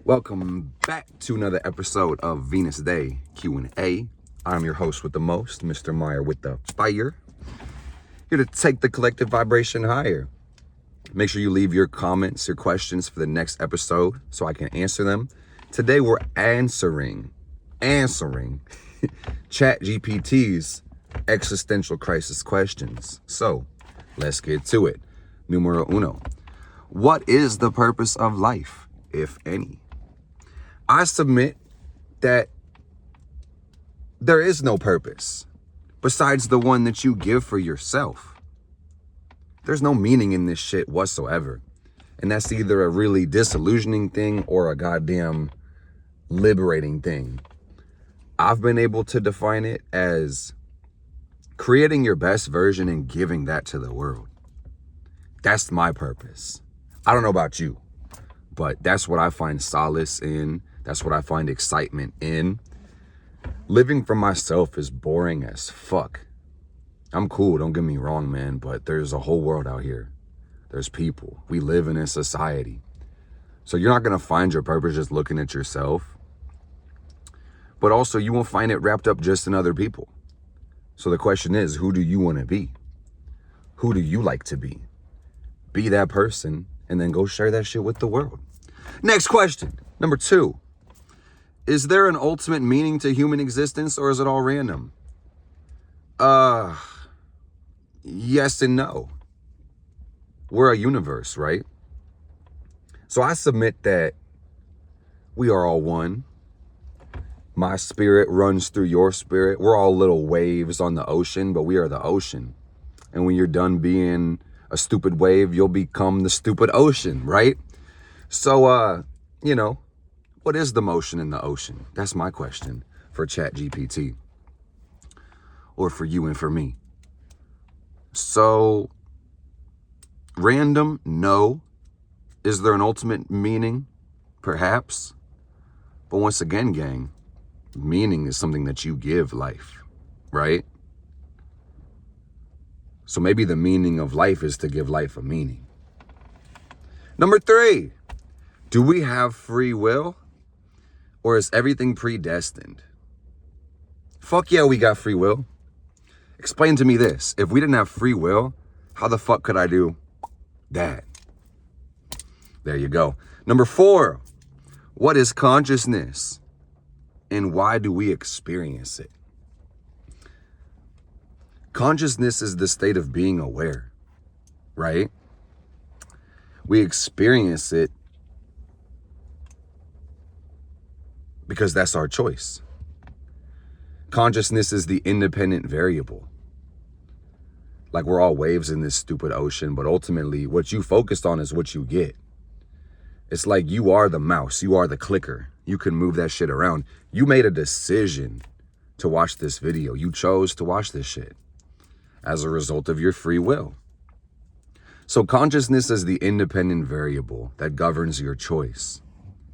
Welcome back to another episode of Venus Day Q&A. I'm your host with the most, Mr. Meyer with the fire. Here to take the collective vibration higher. Make sure you leave your comments, your questions for the next episode so I can answer them. Today we're answering ChatGPT's existential crisis questions. So let's get to it. Numero uno. What is the purpose of life, if any? I submit that there is no purpose besides the one that you give for yourself. There's no meaning in this shit whatsoever. And that's either a really disillusioning thing or a goddamn liberating thing. I've been able to define it as creating your best version and giving that to the world. That's my purpose. I don't know about you, but that's what I find solace in. That's what I find excitement in. Living for myself is boring as fuck. I'm cool, don't get me wrong, man, but there's a whole world out here. There's people. We live in a society. So you're not going to find your purpose just looking at yourself. But also you won't find it wrapped up just in other people. So the question is, who do you want to be? Who do you like to be? Be that person and then go share that shit with the world. Next question, number 2. Is there an ultimate meaning to human existence or is it all random? Yes and no. We're a universe, right? So I submit that we are all one. My spirit runs through your spirit. We're all little waves on the ocean, but we are the ocean. And when you're done being a stupid wave, you'll become the stupid ocean, right? So, what is the motion in the ocean? That's my question for ChatGPT. Or for you and for me. So, random? No. Is there an ultimate meaning? Perhaps. But once again, gang, meaning is something that you give life, right? So maybe the meaning of life is to give life a meaning. Number 3, do we have free will or is everything predestined? Fuck yeah, we got free will. Explain to me this. If we didn't have free will, how the fuck could I do that? There you go. Number 4, what is consciousness and why do we experience it? Consciousness is the state of being aware, right? We experience it because that's our choice. Consciousness is the independent variable. Like we're all waves in this stupid ocean, but ultimately what you focused on is what you get. It's like you are the mouse, you are the clicker. You can move that shit around. You made a decision to watch this video. You chose to watch this shit as a result of your free will. So consciousness is the independent variable that governs your choice.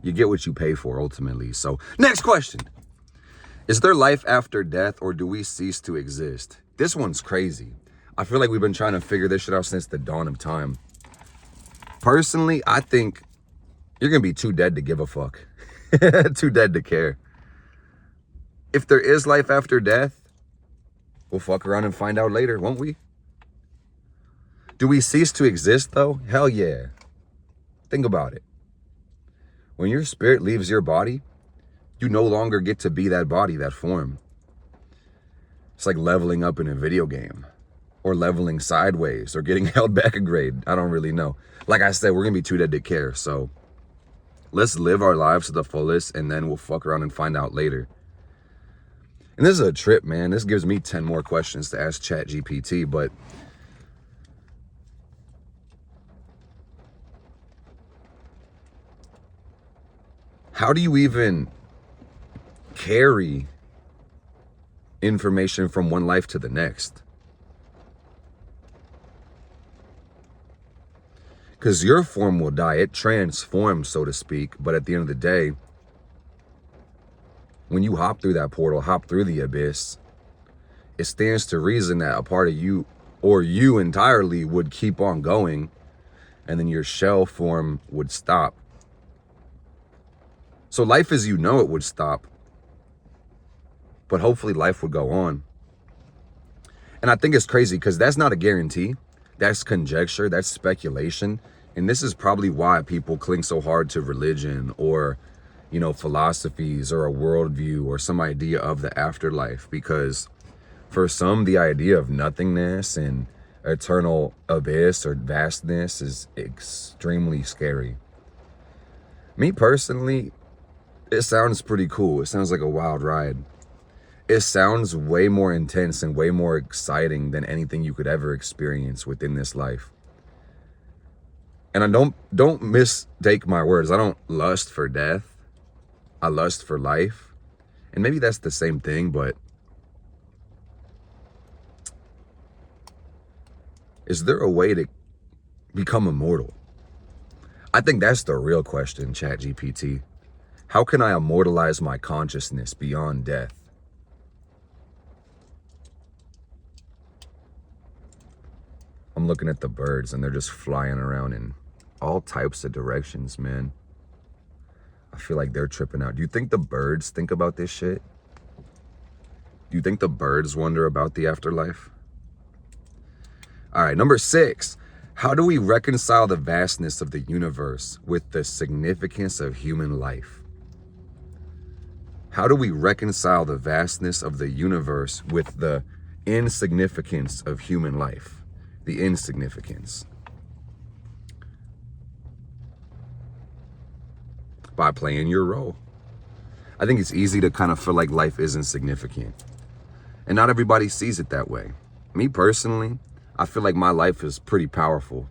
You get what you pay for ultimately. So next question. Is there life after death or do we cease to exist? This one's crazy. I feel like we've been trying to figure this shit out since the dawn of time. Personally, I think you're going to be too dead to give a fuck. Too dead to care. If there is life after death, we'll fuck around and find out later, won't we? Do we cease to exist though? Hell yeah. Think about it. When your spirit leaves your body, you no longer get to be that body, that form. It's like leveling up in a video game or leveling sideways or getting held back a grade. I don't really know. Like I said, we're going to be too dead to care. So let's live our lives to the fullest and then we'll fuck around and find out later. And this is a trip, man. This gives me 10 more questions to ask ChatGPT, but how do you even carry information from one life to the next? Because your form will die. It transforms, so to speak. But at the end of the day, when you hop through that portal, hop through the abyss, it stands to reason that a part of you or you entirely would keep on going and then your shell form would stop. So life as you know it would stop, but hopefully life would go on. And I think it's crazy because that's not a guarantee. That's conjecture, that's speculation. And this is probably why people cling so hard to religion or, philosophies or a worldview or some idea of the afterlife. Because for some, the idea of nothingness and eternal abyss or vastness is extremely scary. Me personally, it sounds pretty cool. It sounds like a wild ride. It sounds way more intense and way more exciting than anything you could ever experience within this life. And I don't mistake my words. I don't lust for death. I lust for life. And maybe that's the same thing, but is there a way to become immortal? I think that's the real question, ChatGPT. How can I immortalize my consciousness beyond death? I'm looking at the birds and they're just flying around in all types of directions, man. I feel like they're tripping out. Do you think the birds think about this shit? Do you think the birds wonder about the afterlife? All right, number 6. How do we reconcile the vastness of the universe with the significance of human life? How do we reconcile the vastness of the universe with the insignificance of human life? The insignificance. By playing your role. I think it's easy to kind of feel like life isn't significant. And not everybody sees it that way. Me personally, I feel like my life is pretty powerful.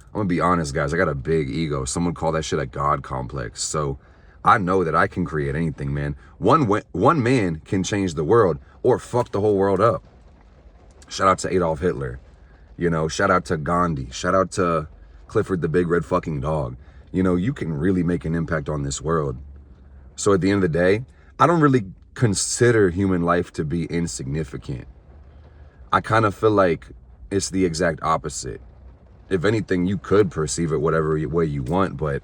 I'm gonna be honest, guys. I got a big ego. Someone call that shit a God complex. So I know that I can create anything, man. One man can change the world or fuck the whole world up. Shout out to Adolf Hitler. Shout out to Gandhi. Shout out to Clifford the Big Red fucking Dog. You can really make an impact on this world. So at the end of the day, I don't really consider human life to be insignificant. I kind of feel like it's the exact opposite. If anything, you could perceive it whatever way you want, but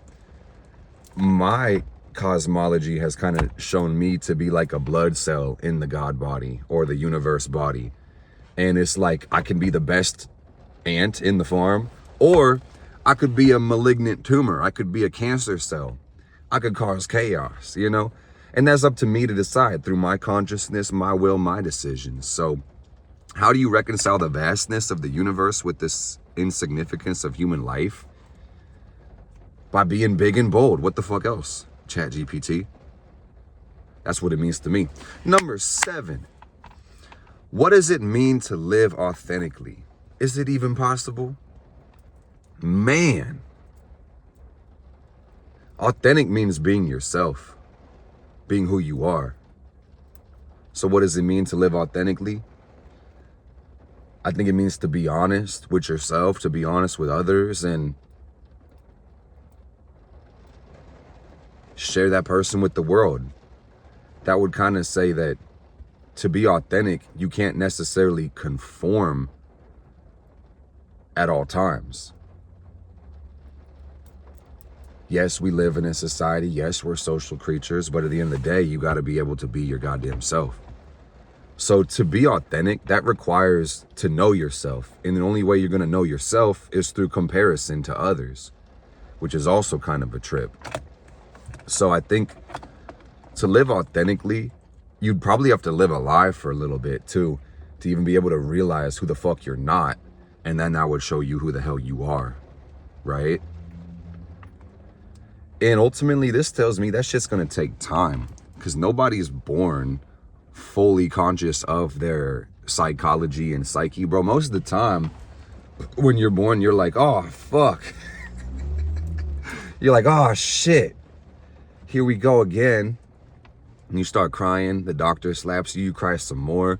my cosmology has kind of shown me to be like a blood cell in the God body or the universe body. And it's like I can be the best ant in the farm, or I could be a malignant tumor. I could be a cancer cell. I could cause chaos, And that's up to me to decide through my consciousness, my will, my decisions. So how do you reconcile the vastness of the universe with this insignificance of human life? By being big and bold. What the fuck else? ChatGPT. That's what it means to me. Number 7. What does it mean to live authentically? Is it even possible? Man. Authentic means being yourself. Being who you are. So what does it mean to live authentically? I think it means to be honest with yourself, to be honest with others, and share that person with the world. That would kind of say that to be authentic, you can't necessarily conform at all times. Yes, we live in a society. Yes, we're social creatures. But at the end of the day, you got to be able to be your goddamn self. So to be authentic, that requires to know yourself. And the only way you're going to know yourself is through comparison to others, which is also kind of a trip. So I think to live authentically, you'd probably have to live a lie for a little bit too, to even be able to realize who the fuck you're not. And then that would show you who the hell you are, right? And ultimately, this tells me that shit's gonna take time, because nobody's born fully conscious of their psychology and psyche, bro. Most of the time, when you're born, you're like, oh, fuck. You're like, oh, shit. Here we go again. And you start crying. The doctor slaps you. You cry some more.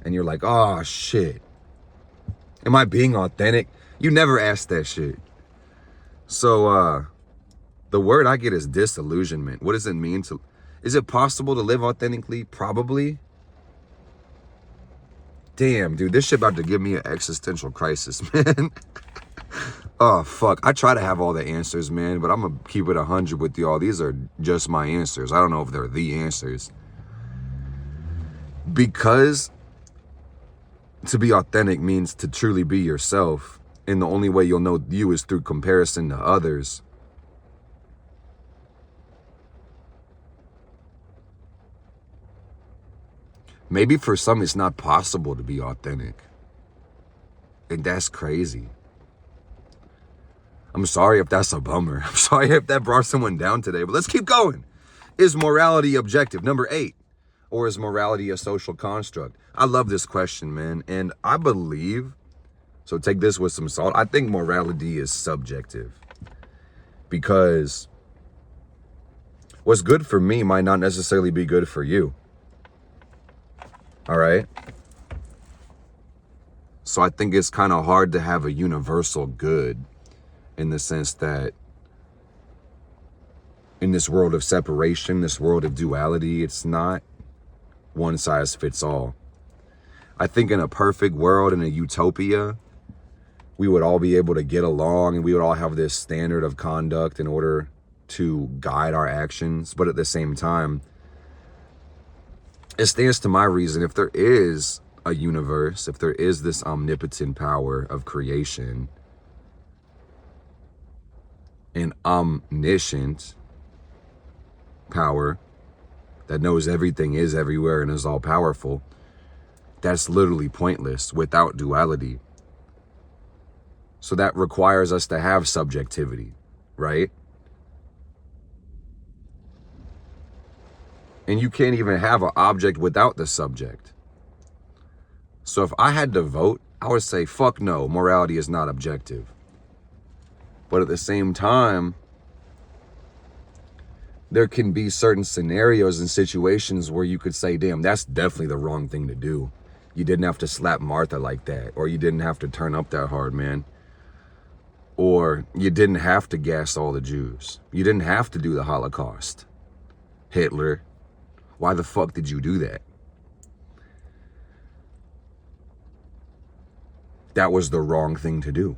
And you're like, oh, shit. Am I being authentic? You never ask that shit. So, the word I get is disillusionment. What does it mean to... Is it possible to live authentically? Probably. Damn, dude, this shit about to give me an existential crisis, man. Oh, fuck. I try to have all the answers, man, but I'm going to keep it 100 with y'all. These are just my answers. I don't know if they're the answers. Because to be authentic means to truly be yourself. And the only way you'll know you is through comparison to others. Maybe for some, it's not possible to be authentic. And that's crazy. I'm sorry if that's a bummer. I'm sorry if that brought someone down today, but let's keep going. Is morality objective? Number 8. Or is morality a social construct? I love this question, man. And I believe, so take this with some salt, I think morality is subjective. Because what's good for me might not necessarily be good for you. All right? So I think it's kind of hard to have a universal good, in the sense that in this world of separation, this world of duality, it's not one size fits all. I think in a perfect world, in a utopia, we would all be able to get along and we would all have this standard of conduct in order to guide our actions. But at the same time, it stands to my reason, if there is a universe, if there is this omnipotent power of creation, an omniscient power that knows everything is everywhere and is all powerful, that's literally pointless without duality. So that requires us to have subjectivity, right? And you can't even have an object without the subject. So if I had to vote, I would say, fuck no, morality is not objective. But at the same time, there can be certain scenarios and situations where you could say, damn, that's definitely the wrong thing to do. You didn't have to slap Martha like that, or you didn't have to turn up that hard, man. Or you didn't have to gas all the Jews. You didn't have to do the Holocaust. Hitler, why the fuck did you do that? That was the wrong thing to do.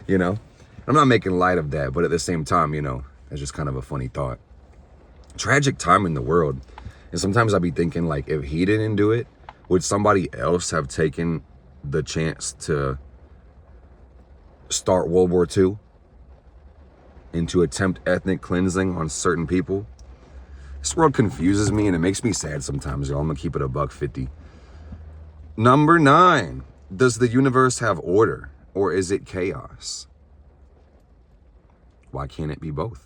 You know? I'm not making light of that, but at the same time, you know, it's just kind of a funny thought. Tragic time in the world. And sometimes I'd be thinking, like, if he didn't do it, would somebody else have taken the chance to start World War II and to attempt ethnic cleansing on certain people? This world confuses me and it makes me sad sometimes, y'all. I'm gonna keep it $1.50. Number 9. Does the universe have order or is it chaos? Why can't it be both?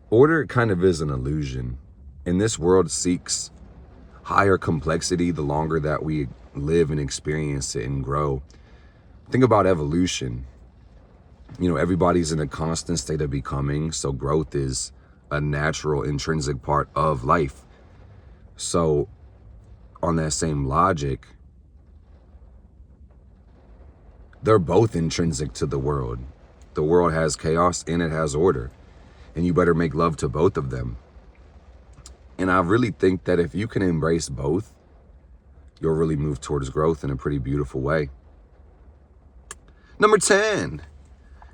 Order kind of is an illusion. And this world seeks higher complexity the longer that we live and experience it and grow. Think about evolution. You know, everybody's in a constant state of becoming, so growth is a natural, intrinsic part of life. So, on that same logic, they're both intrinsic to the world. The world has chaos and it has order. And you better make love to both of them. And I really think that if you can embrace both, you'll really move towards growth in a pretty beautiful way. Number 10.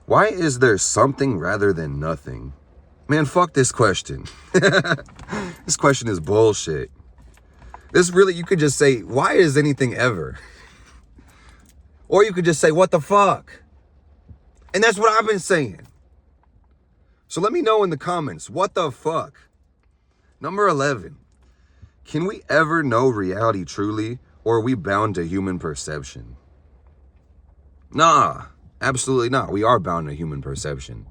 Why is there something rather than nothing? Man, fuck this question. This question is bullshit. This really, you could just say, why is anything ever? Or you could just say, what the fuck? And that's what I've been saying. So let me know in the comments, what the fuck? Number 11. Can we ever know reality truly, or are we bound to human perception? Nah, absolutely not. We are bound to human perception.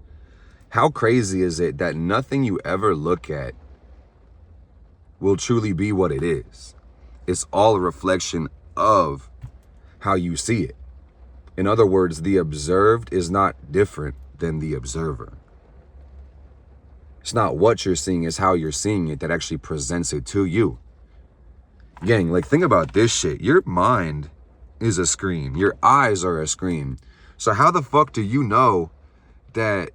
How crazy is it that nothing you ever look at will truly be what it is? It's all a reflection of how you see it. In other words, the observed is not different than the observer. It's not what you're seeing, it's how you're seeing it that actually presents it to you. Gang, like, think about this shit. Your mind is a screen. Your eyes are a screen. So how the fuck do you know that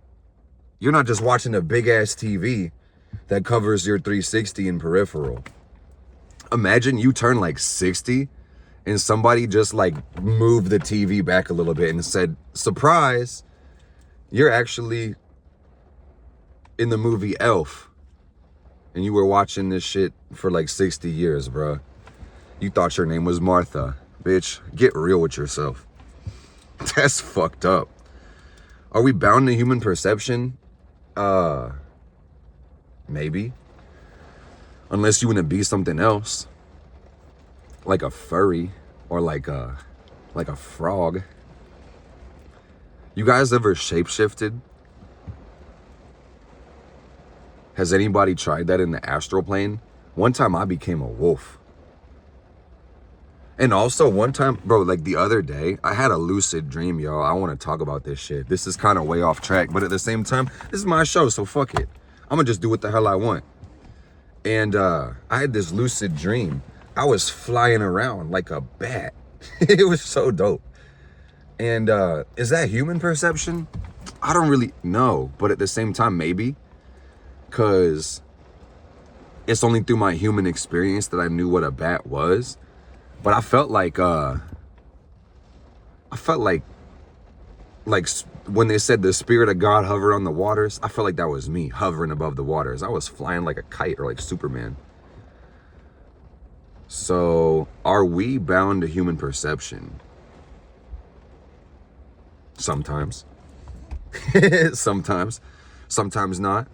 you're not just watching a big ass TV that covers your 360 and peripheral? Imagine you turn like 60 and somebody just like moved the TV back a little bit and said, surprise, you're actually in the movie Elf. And you were watching this shit for like 60 years, bro. You thought your name was Martha. Bitch, get real with yourself. That's fucked up. Are we bound to human perception? Maybe. Unless you want to be something else. Like a furry or like a frog. You guys ever shapeshifted? Has anybody tried that in the astral plane? One time I became a wolf. And also one time, bro, like the other day, I had a lucid dream, y'all. I want to talk about this shit. This is kind of way off track, but at the same time, this is my show, so fuck it. I'm gonna just do what the hell I want. And I had this lucid dream. I was flying around like a bat. It was so dope. And is that human perception? I don't really know, but at the same time, maybe. Because it's only through my human experience that I knew what a bat was. But I felt like when they said the spirit of God hovered on the waters, I felt like that was me hovering above the waters. I was flying like a kite or like Superman. So are we bound to human perception? Sometimes. Sometimes not.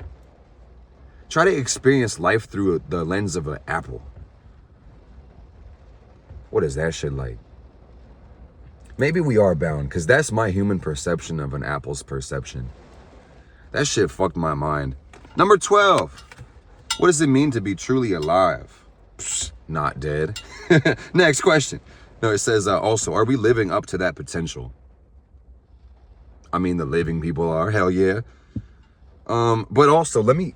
Try to experience life through the lens of an apple. What is that shit like? Maybe we are bound, because that's my human perception of an apple's perception. That shit fucked my mind. Number 12. What does it mean to be truly alive? Psh, not dead. Next question. No, it says also, are we living up to that potential? I mean, the living people are, hell yeah. But also let me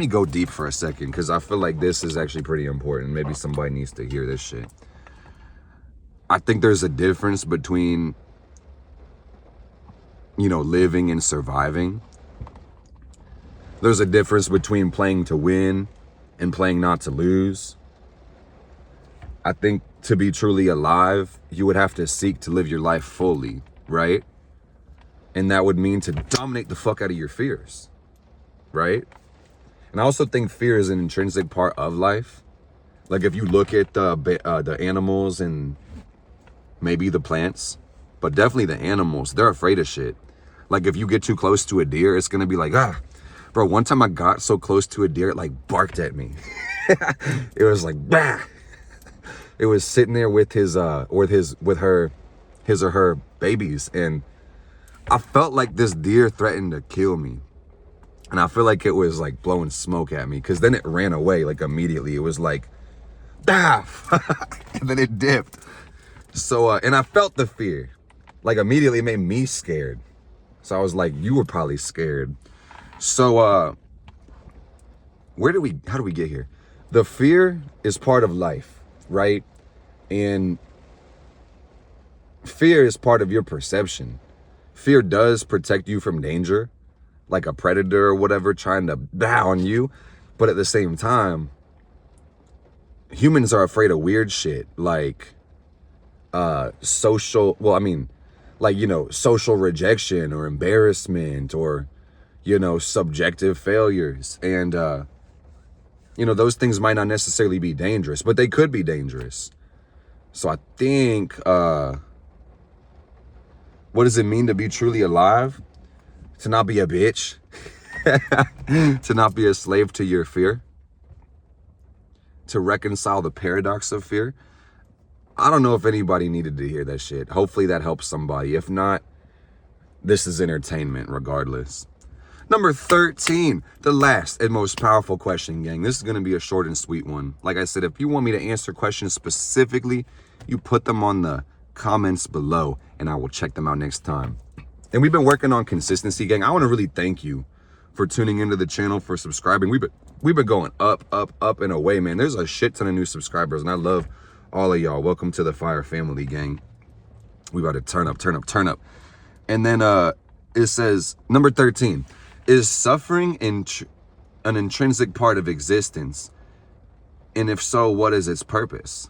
go deep for a second, because I feel like this is actually pretty important. Maybe somebody needs to hear this shit. I think there's a difference between, living and surviving. There's a difference between playing to win and playing not to lose. I think to be truly alive, you would have to seek to live your life fully, right? And that would mean to dominate the fuck out of your fears, right? And I also think fear is an intrinsic part of life. Like if you look at the animals and maybe the plants, but definitely the animals, they're afraid of shit. Like if you get too close to a deer, it's gonna be like, ah. Bro, one time I got so close to a deer, it like barked at me. It was like, bah. It was sitting there with his or her babies, and I felt like this deer threatened to kill me. And I feel like it was like blowing smoke at me, because then it ran away like immediately. It was like, ah, and then it dipped. So, and I felt the fear. Like immediately it made me scared. So I was like, you were probably scared. So, how do we get here? The fear is part of life, right? And fear is part of your perception. Fear does protect you from danger, like a predator or whatever trying to bow on you. But at the same time, humans are afraid of weird shit, like social rejection or embarrassment or, subjective failures. And, those things might not necessarily be dangerous, but they could be dangerous. So I think, what does it mean to be truly alive? To not be a bitch. To not be a slave to your fear. To reconcile the paradox of fear. I don't know if anybody needed to hear that shit. Hopefully that helps somebody. If not, this is entertainment regardless. Number 13, the last and most powerful question, gang. This is going to be a short and sweet one. Like I said, if you want me to answer questions specifically, you put them on the comments below and I will check them out next time. And we've been working on consistency, gang. I want to really thank you for tuning into the channel, for subscribing. We've been going up and away, man. There's a shit ton of new subscribers and I love all of y'all. Welcome to the Fire family, gang. We about to turn up. And then it says, number 13, is suffering an intrinsic part of existence? And if so, what is its purpose?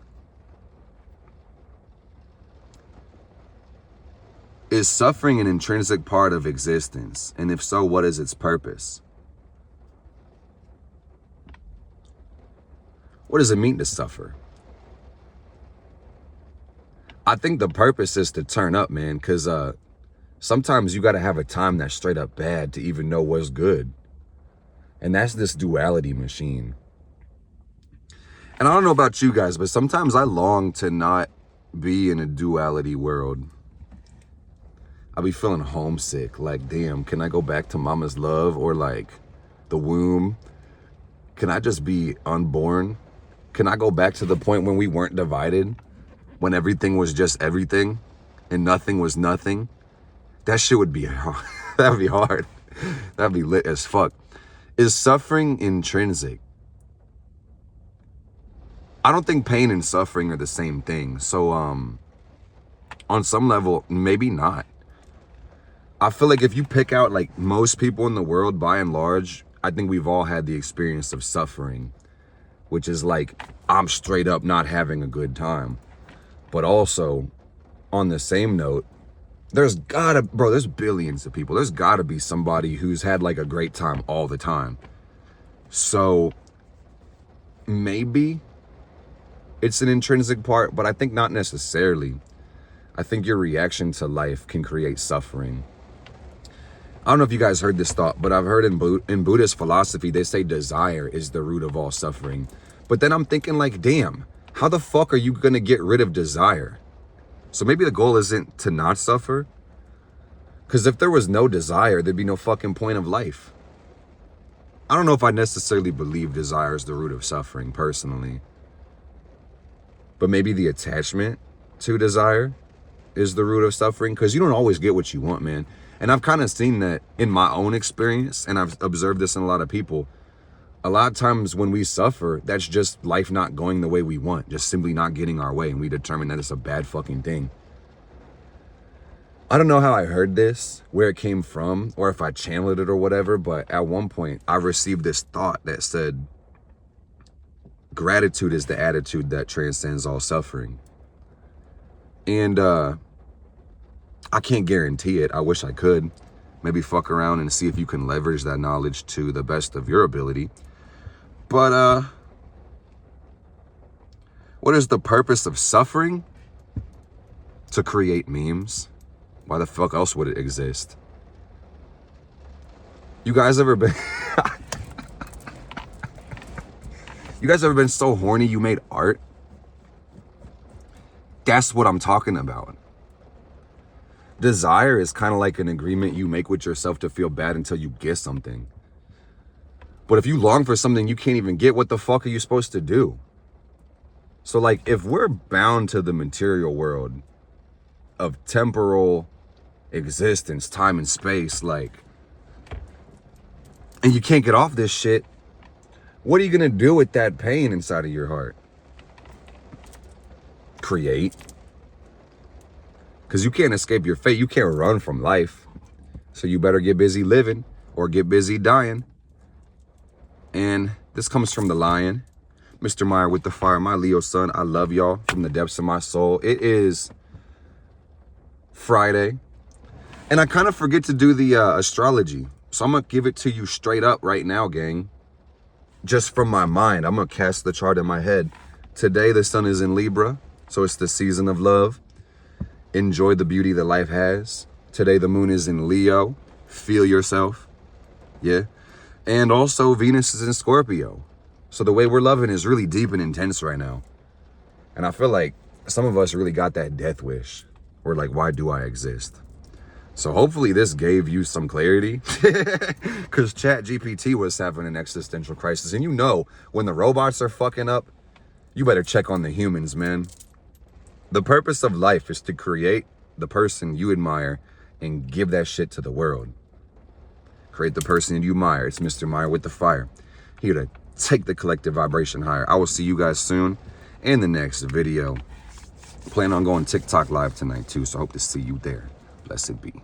Is suffering an intrinsic part of existence? And if so, what is its purpose? What does it mean to suffer? I think the purpose is to turn up, man, because sometimes you got to have a time that's straight up bad to even know what's good. And that's this duality machine. And I don't know about you guys, but sometimes I long to not be in a duality world. I'll be feeling homesick. Like, damn, can I go back to mama's love or like the womb? Can I just be unborn? Can I go back to the point when we weren't divided? When everything was just everything and nothing was nothing? That shit would be hard. That'd be hard. That'd be lit as fuck. Is suffering intrinsic? I don't think pain and suffering are the same thing. So on some level, maybe not. I feel like if you pick out like most people in the world, by and large, I think we've all had the experience of suffering, which is like, I'm straight up not having a good time. But also, on the same note, there's billions of people. There's gotta be somebody who's had like a great time all the time. So maybe it's an intrinsic part, but I think not necessarily. I think your reaction to life can create suffering. I don't know if you guys heard this thought, but I've heard in Buddhist philosophy, they say desire is the root of all suffering. But then I'm thinking like, damn, how the fuck are you gonna get rid of desire? So maybe the goal isn't to not suffer. Because if there was no desire, there'd be no fucking point of life. I don't know if I necessarily believe desire is the root of suffering personally. But maybe the attachment to desire is the root of suffering. Because you don't always get what you want, man. And I've kind of seen that in my own experience. And I've observed this in a lot of people. A lot of times when we suffer, that's just life not going the way we want, just simply not getting our way, and we determine that it's a bad fucking thing. I don't know how I heard this, where it came from, or if I channeled it or whatever, but at one point I received this thought that said, gratitude is the attitude that transcends all suffering. And I can't guarantee it. I wish I could. Maybe fuck around and see if you can leverage that knowledge to the best of your ability. But, what is the purpose of suffering? To create memes. Why the fuck else would it exist? You guys ever been... You guys ever been so horny you made art? That's what I'm talking about. Desire is kind of like an agreement you make with yourself to feel bad until you get something. But if you long for something you can't even get, what the fuck are you supposed to do? So like, if we're bound to the material world of temporal existence, time and space, like, and you can't get off this shit, what are you gonna do with that pain inside of your heart? Create. Because you can't escape your fate. You can't run from life. So you better get busy living or get busy dying. And this comes from the lion, Mr. Meyer with the fire, my Leo son. I love y'all from the depths of my soul. It is Friday. And I kind of forget to do the astrology. So I'm going to give it to you straight up right now, gang. Just from my mind. I'm going to cast the chart in my head. Today, the sun is in Libra. So it's the season of love. Enjoy the beauty that life has. Today, the moon is in Leo. Feel yourself. Yeah. And also, Venus is in Scorpio. So the way we're loving is really deep and intense right now. And I feel like some of us really got that death wish. We're like, why do I exist? So hopefully this gave you some clarity. Because ChatGPT was having an existential crisis. And you know, when the robots are fucking up, you better check on the humans, man. The purpose of life is to create the person you admire and give that shit to the world. Create the person you admire. It's Mr. Meyer with the fire. Here to take the collective vibration higher. I will see you guys soon in the next video. Plan on going TikTok live tonight too, so I hope to see you there. Blessed be.